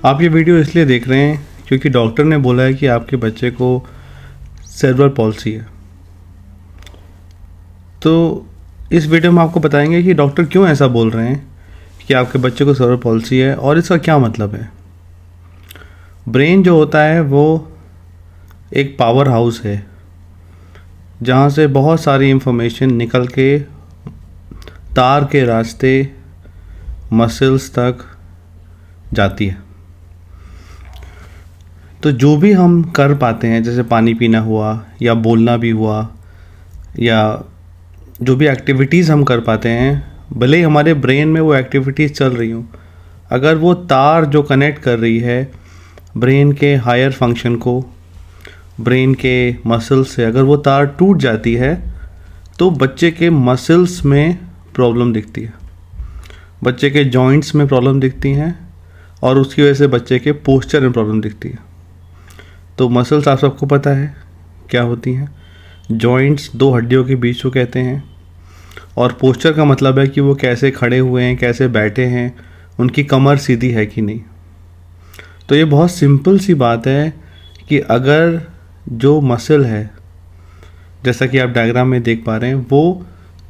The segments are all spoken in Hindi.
आप ये वीडियो इसलिए देख रहे हैं क्योंकि डॉक्टर ने बोला है कि आपके बच्चे को सेरेब्रल पॉल्सी है। तो इस वीडियो में आपको बताएंगे कि डॉक्टर क्यों ऐसा बोल रहे हैं कि आपके बच्चे को सेरेब्रल पॉल्सी है और इसका क्या मतलब है। ब्रेन जो होता है वो एक पावर हाउस है जहाँ से बहुत सारी इन्फॉर्मेशन निकल के तार के रास्ते मसल्स तक जाती है। तो जो भी हम कर पाते हैं, जैसे पानी पीना हुआ या बोलना भी हुआ या जो भी एक्टिविटीज़ हम कर पाते हैं, भले ही हमारे ब्रेन में वो एक्टिविटीज़ चल रही हों, अगर वो तार जो कनेक्ट कर रही है ब्रेन के हायर फंक्शन को ब्रेन के मसल्स से, अगर वो तार टूट जाती है तो बच्चे के मसल्स में प्रॉब्लम दिखती है, बच्चे के जॉइंट्स में प्रॉब्लम दिखती हैं और उसकी वजह से बच्चे के पोस्चर में प्रॉब्लम दिखती है। तो मसल्स आप सबको पता है क्या होती हैं। जॉइंट्स दो हड्डियों के बीच को कहते हैं और पोस्चर का मतलब है कि वो कैसे खड़े हुए हैं, कैसे बैठे हैं, उनकी कमर सीधी है कि नहीं। तो ये बहुत सिंपल सी बात है कि अगर जो मसल है, जैसा कि आप डायग्राम में देख पा रहे हैं, वो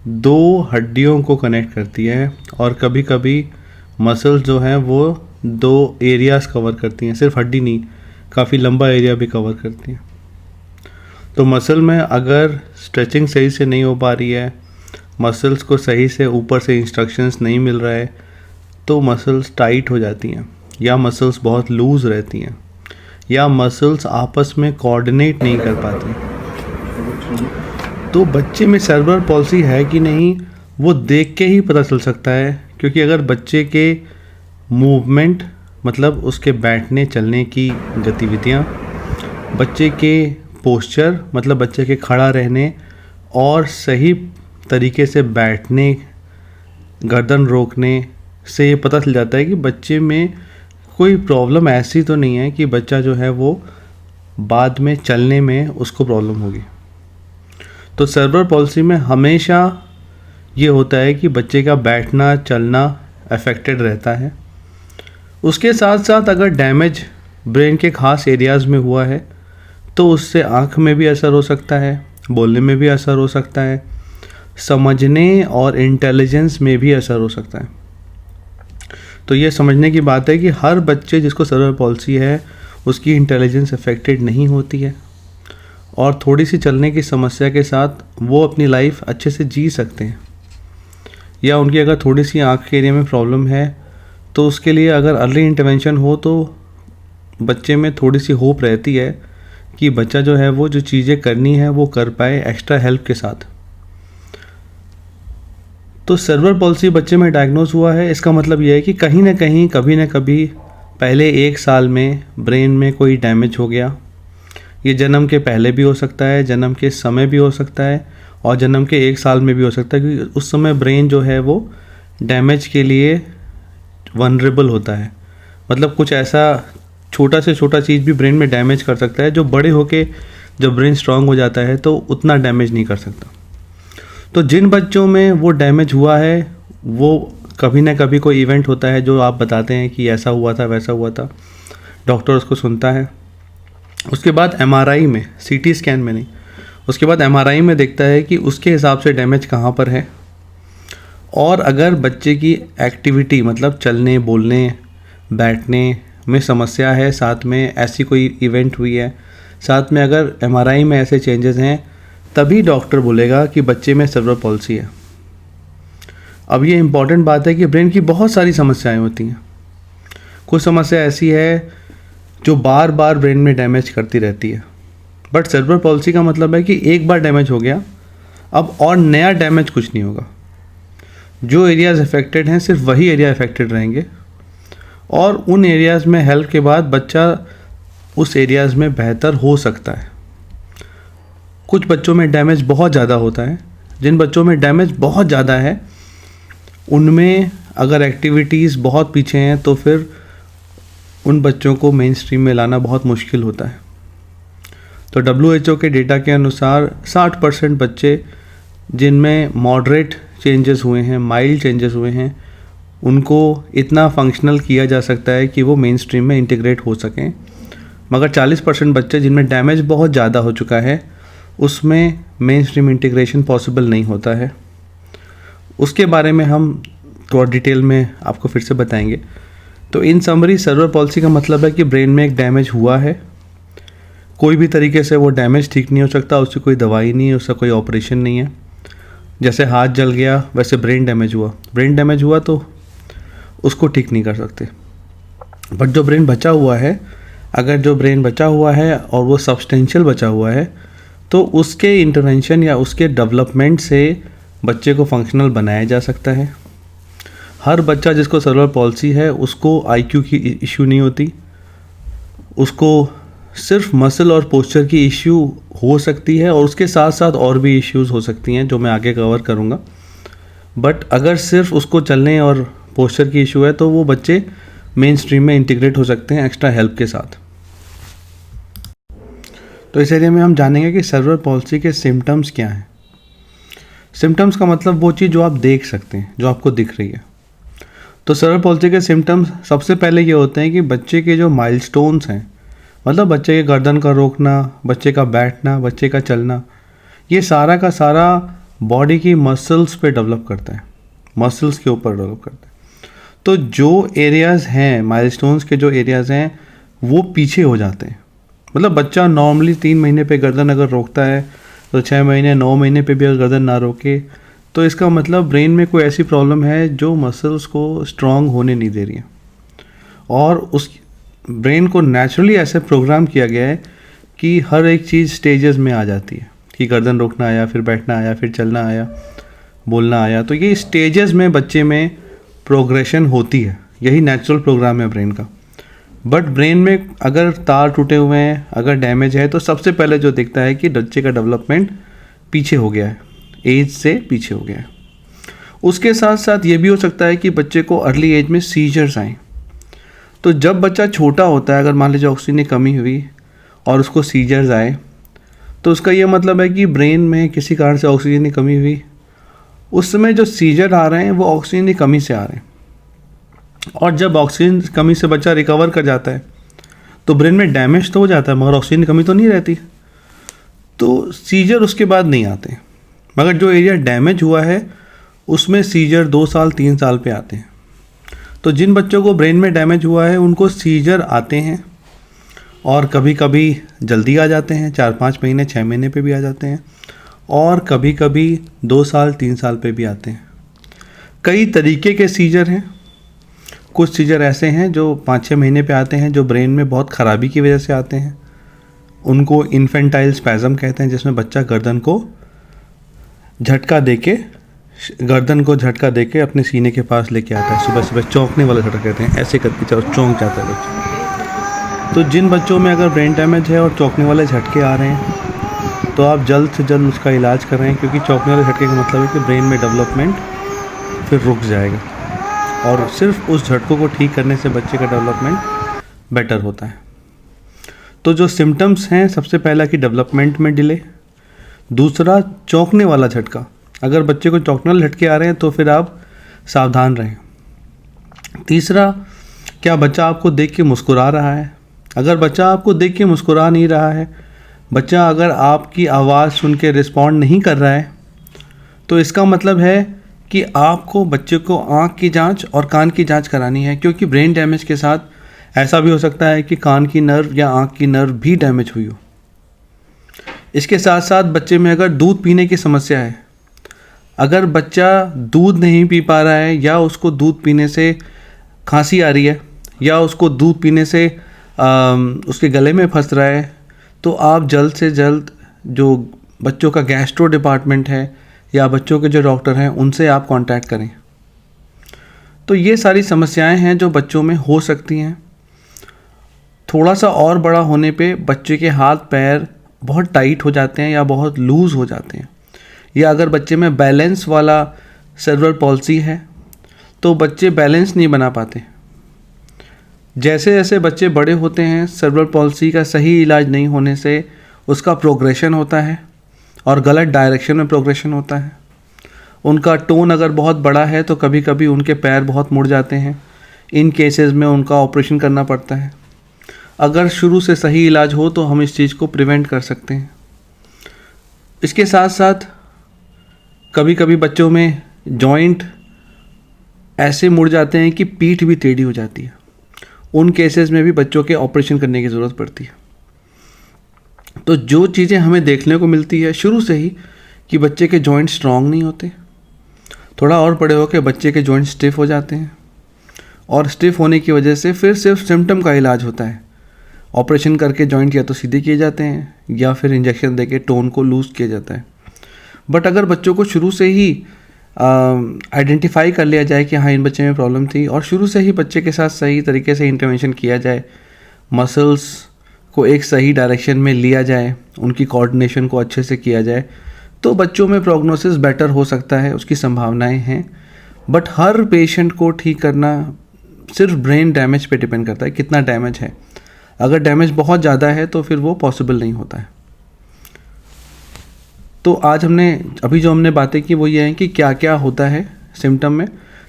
दो हड्डियों को कनेक्ट करती है और कभी कभी मसल्स जो हैं वो दो एरियाज़ कवर करती हैं, सिर्फ हड्डी नहीं, काफ़ी लंबा एरिया भी कवर करती हैं। तो मसल में अगर स्ट्रेचिंग सही से नहीं हो पा रही है, मसल्स को सही से ऊपर से इंस्ट्रक्शंस नहीं मिल रहा है, तो मसल्स टाइट हो जाती हैं या मसल्स बहुत लूज़ रहती हैं या मसल्स आपस में कोऑर्डिनेट नहीं कर पाती। तो बच्चे में सेरेब्रल पॉल्सी है कि नहीं वो देख के ही पता चल सकता है, क्योंकि अगर बच्चे के मूवमेंट मतलब उसके बैठने चलने की गतिविधियाँ, बच्चे के पोस्चर मतलब बच्चे के खड़ा रहने और सही तरीके से बैठने, गर्दन रोकने से ये पता चल जाता है कि बच्चे में कोई प्रॉब्लम ऐसी तो नहीं है कि बच्चा जो है वो बाद में चलने में उसको प्रॉब्लम होगी। तो सेरेब्रल पॉल्सी में हमेशा ये होता है कि बच्चे का बैठना चलना अफेक्टेड रहता है। उसके साथ साथ अगर डैमेज ब्रेन के खास एरियाज़ में हुआ है तो उससे आँख में भी असर हो सकता है, बोलने में भी असर हो सकता है, समझने और इंटेलिजेंस में भी असर हो सकता है। तो ये समझने की बात है कि हर बच्चे जिसको सेरेब्रल पॉल्सी है उसकी इंटेलिजेंस अफेक्टेड नहीं होती है और थोड़ी सी चलने की समस्या के साथ वो अपनी लाइफ अच्छे से जी सकते हैं। या उनकी अगर थोड़ी सी आँख के एरिया में प्रॉब्लम है तो उसके लिए अगर अर्ली इंटरवेंशन हो तो बच्चे में थोड़ी सी होप रहती है कि बच्चा जो है वो जो चीज़ें करनी है वो कर पाए एक्स्ट्रा हेल्प के साथ। तो सेरेब्रल पॉल्सी बच्चे में डायग्नोज हुआ है, इसका मतलब ये है कि कहीं ना कहीं कभी ना कभी पहले 1 साल में ब्रेन में कोई डैमेज हो गया। ये जन्म के पहले भी हो सकता है, जन्म के समय भी हो सकता है और जन्म के 1 साल में भी हो सकता है, क्योंकि उस समय ब्रेन जो है वो डैमेज के लिए वनरेबल होता है। मतलब कुछ ऐसा छोटा से छोटा चीज़ भी ब्रेन में डैमेज कर सकता है जो बड़े होके जब ब्रेन स्ट्रांग हो जाता है तो उतना डैमेज नहीं कर सकता। तो जिन बच्चों में वो डैमेज हुआ है वो कभी ना कभी कोई इवेंट होता है जो आप बताते हैं कि ऐसा हुआ था वैसा हुआ था, डॉक्टर उसको सुनता है। उसके बाद एमआरआई में, सीटी स्कैन में नहीं, उसके बाद एमआरआई में देखता है कि उसके हिसाब से डैमेज कहाँ पर है। और अगर बच्चे की एक्टिविटी मतलब चलने बोलने बैठने में समस्या है, साथ में ऐसी कोई इवेंट हुई है, साथ में अगर एमआरआई में ऐसे चेंजेस हैं, तभी डॉक्टर बोलेगा कि बच्चे में सेरेब्रल पॉल्सी है। अब ये इम्पॉर्टेंट बात है कि ब्रेन की बहुत सारी समस्याएं होती हैं। कुछ समस्या ऐसी है जो बार बार ब्रेन में डैमेज करती रहती है, बट सेरेब्रल पॉल्सी का मतलब है कि एक बार डैमेज हो गया, अब और नया डैमेज कुछ नहीं होगा। जो एरियाज़ अफेक्टेड हैं सिर्फ वही एरिया अफेक्टेड रहेंगे और उन एरियाज़ में हेल्प के बाद बच्चा उस एरियाज़ में बेहतर हो सकता है। कुछ बच्चों में डैमेज बहुत ज़्यादा होता है। जिन बच्चों में डैमेज बहुत ज़्यादा है उनमें अगर एक्टिविटीज़ बहुत पीछे हैं तो फिर उन बच्चों को मेन स्ट्रीम में लाना बहुत मुश्किल होता है। तो WHO के डेटा के अनुसार 60% बच्चे जिनमें मॉडरेट चेंजेस हुए हैं, माइल्ड चेंजेस हुए हैं, उनको इतना फंक्शनल किया जा सकता है कि वो मेन स्ट्रीम में इंटीग्रेट हो सकें। मगर 40% बच्चे जिनमें डैमेज बहुत ज़्यादा हो चुका है उसमें मेन स्ट्रीम इंटीग्रेशन पॉसिबल नहीं होता है। उसके बारे में हम थोड़ा डिटेल में आपको फिर से बताएंगे। तो इन समरी सेरेब्रल पॉल्सी का मतलब है कि ब्रेन में एक डैमेज हुआ है, कोई भी तरीके से वो डैमेज ठीक नहीं हो सकता, उसकी कोई दवाई नहीं है, उसका कोई ऑपरेशन नहीं है। जैसे हाथ जल गया वैसे ब्रेन डैमेज हुआ तो उसको ठीक नहीं कर सकते। बट जो ब्रेन बचा हुआ है, अगर जो ब्रेन बचा हुआ है और वो सब्सटेंशियल बचा हुआ है तो उसके इंटरवेंशन या उसके डेवलपमेंट से बच्चे को फंक्शनल बनाया जा सकता है। हर बच्चा जिसको सेरेब्रल पॉल्सी है उसको आईक्यू की इशू नहीं होती, उसको सिर्फ मसल और पोस्चर की इश्यू हो सकती है और उसके साथ साथ और भी इश्यूज़ हो सकती हैं जो मैं आगे कवर करूँगा। बट अगर सिर्फ उसको चलने और पोस्चर की इशू है तो वो बच्चे मेन स्ट्रीम में इंटीग्रेट हो सकते हैं एक्स्ट्रा हेल्प के साथ। तो इस एरिया में हम जानेंगे कि सेरेब्रल पॉल्सी के सिम्टम्स क्या हैं। सिम्टम्स का मतलब वो चीज़ जो आप देख सकते हैं, जो आपको दिख रही है। तो सेरेब्रल पॉल्सी के सिम्टम्स सबसे पहले ये होते हैं कि बच्चे के जो माइलस्टोन्स हैं, मतलब बच्चे के गर्दन का रोकना, बच्चे का बैठना, बच्चे का चलना, ये सारा का सारा बॉडी की मसल्स पे डेवलप करता है, मसल्स के ऊपर डेवलप करता है। तो जो एरियाज़ हैं, माइलस्टोन्स के जो एरियाज़ हैं वो पीछे हो जाते हैं। मतलब बच्चा नॉर्मली 3 महीने पे गर्दन अगर रोकता है तो 6 महीने 9 महीने पे भी अगर गर्दन ना रोके तो इसका मतलब ब्रेन में कोई ऐसी प्रॉब्लम है जो मसल्स को स्ट्रॉन्ग होने नहीं दे रही है। और उस ब्रेन को नेचुरली ऐसे प्रोग्राम किया गया है कि हर एक चीज़ स्टेजेस में आ जाती है कि गर्दन रोकना आया, फिर बैठना आया, फिर चलना आया, बोलना आया। तो ये स्टेजेस में बच्चे में प्रोग्रेशन होती है, यही नेचुरल प्रोग्राम है ब्रेन का। बट ब्रेन में अगर तार टूटे हुए हैं, अगर डैमेज है तो सबसे पहले जो दिखता है कि बच्चे का डेवलपमेंट पीछे हो गया है, एज से पीछे हो गया है। उसके साथ साथ ये भी हो सकता है कि बच्चे को अर्ली एज में सीजर्स आएँ। तो जब बच्चा छोटा होता है, अगर मान लीजिए ऑक्सीजन की कमी हुई और उसको सीजर्स आए तो उसका ये मतलब है कि ब्रेन में किसी कारण से ऑक्सीजन की कमी हुई। उस समय जो सीजर आ रहे हैं वो ऑक्सीजन की कमी से आ रहे हैं। और जब ऑक्सीजन की कमी से बच्चा रिकवर कर जाता है तो ब्रेन में डैमेज तो हो जाता है मगर ऑक्सीजन की कमी तो नहीं रहती, तो सीजर उसके बाद नहीं आते। मगर जो एरिया डैमेज हुआ है उसमें सीजर 2 साल 3 साल पे आते हैं। तो जिन बच्चों को ब्रेन में डैमेज हुआ है उनको सीजर आते हैं और कभी कभी जल्दी आ जाते हैं, 4-5 महीने 6 महीने पे भी आ जाते हैं, और कभी कभी 2 साल 3 साल पे भी आते हैं। कई तरीके के सीजर हैं। कुछ सीजर ऐसे हैं जो 5-6 महीने पे आते हैं, जो ब्रेन में बहुत ख़राबी की वजह से आते हैं। उनको इन्फेंटाइल स्पैज़म कहते हैं, जिसमें बच्चा गर्दन को झटका देके अपने सीने के पास लेके आता है। सुबह सुबह चौंकने वाला झटका कहते हैं, ऐसे करके चौंक जाता है बच्चा। तो जिन बच्चों में अगर ब्रेन डैमेज है और चौंकने वाले झटके आ रहे हैं तो आप जल्द से जल्द उसका इलाज कर रहे हैं, क्योंकि चौंकने वाले झटके का मतलब है कि ब्रेन में डेवलपमेंट फिर रुक जाएगा और सिर्फ उस झटकों को ठीक करने से बच्चे का डेवलपमेंट बेटर होता है। तो जो सिम्टम्स हैं, सबसे पहला कि डेवलपमेंट में डिले, दूसरा चौंकने वाला झटका। अगर बच्चे को चौंकने वाले झटके आ रहे हैं तो फिर आप सावधान रहें। तीसरा, क्या बच्चा आपको देख के मुस्कुरा रहा है। अगर बच्चा आपको देख के मुस्कुरा नहीं रहा है, बच्चा अगर आपकी आवाज़ सुन के रिस्पॉन्ड नहीं कर रहा है, तो इसका मतलब है कि आपको बच्चे को आँख की जांच और कान की जांच करानी है, क्योंकि ब्रेन डैमेज के साथ ऐसा भी हो सकता है कि कान की नर्व या आँख की नर्व भी डैमेज हुई हो। इसके साथ साथ बच्चे में अगर दूध पीने की समस्या है, अगर बच्चा दूध नहीं पी पा रहा है या उसको दूध पीने से खांसी आ रही है या उसको दूध पीने से उसके गले में फंस रहा है, तो आप जल्द से जल्द जो बच्चों का गैस्ट्रो डिपार्टमेंट है या बच्चों के जो डॉक्टर हैं उनसे आप कांटेक्ट करें। तो ये सारी समस्याएं हैं जो बच्चों में हो सकती हैं। थोड़ा सा और बड़ा होने पे बच्चे के हाथ पैर बहुत टाइट हो जाते हैं या बहुत लूज़ हो जाते हैं, या अगर बच्चे में बैलेंस वाला सेरेब्रल पॉल्सी है तो बच्चे बैलेंस नहीं बना पाते। जैसे जैसे बच्चे बड़े होते हैं, सेरेब्रल पॉल्सी का सही इलाज नहीं होने से उसका प्रोग्रेशन होता है और गलत डायरेक्शन में प्रोग्रेशन होता है। उनका टोन अगर बहुत बड़ा है तो कभी कभी उनके पैर बहुत मुड़ जाते हैं। इन केसेस में उनका ऑपरेशन करना पड़ता है। अगर शुरू से सही इलाज हो तो हम इस चीज़ को प्रिवेंट कर सकते हैं। इसके साथ साथ कभी कभी बच्चों में जॉइंट ऐसे मुड़ जाते हैं कि पीठ भी टेढ़ी हो जाती है। उन केसेस में भी बच्चों के ऑपरेशन करने की ज़रूरत पड़ती है। तो जो चीज़ें हमें देखने को मिलती है शुरू से ही कि बच्चे के जॉइंट स्ट्रांग नहीं होते, थोड़ा और बड़े होकर बच्चे के जॉइंट स्टिफ हो जाते हैं, और स्टिफ होने की वजह से फिर सिर्फ सिम्टम का इलाज होता है। ऑपरेशन करके जॉइंट या तो सीधे किए जाते हैं या फिर इंजेक्शन देके टोन को लूज़ किया जाता है। बट अगर बच्चों को शुरू से ही आइडेंटिफाई कर लिया जाए कि हाँ इन बच्चे में प्रॉब्लम थी, और शुरू से ही बच्चे के साथ सही तरीके से इंटरवेंशन किया जाए, मसल्स को एक सही डायरेक्शन में लिया जाए, उनकी कोऑर्डिनेशन को अच्छे से किया जाए, तो बच्चों में प्रोग्नोसिस बेटर हो सकता है, उसकी संभावनाएं हैं। बट हर पेशेंट को ठीक करना सिर्फ ब्रेन डैमेज पे डिपेंड करता है, कितना डैमेज है। अगर डैमेज बहुत ज़्यादा है तो फिर वो पॉसिबल नहीं होता है। तो आज अभी जो हमने बातें की वो ये हैं कि क्या क्या होता है सिम्टम में।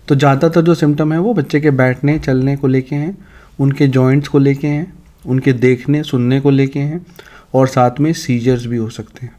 तो ज़्यादातर जो सिम्टम है वो बच्चे के बैठने चलने को लेके हैं, उनके जॉइंट्स को लेके हैं, उनके देखने सुनने को लेके हैं, और साथ में सीजर्स भी हो सकते हैं।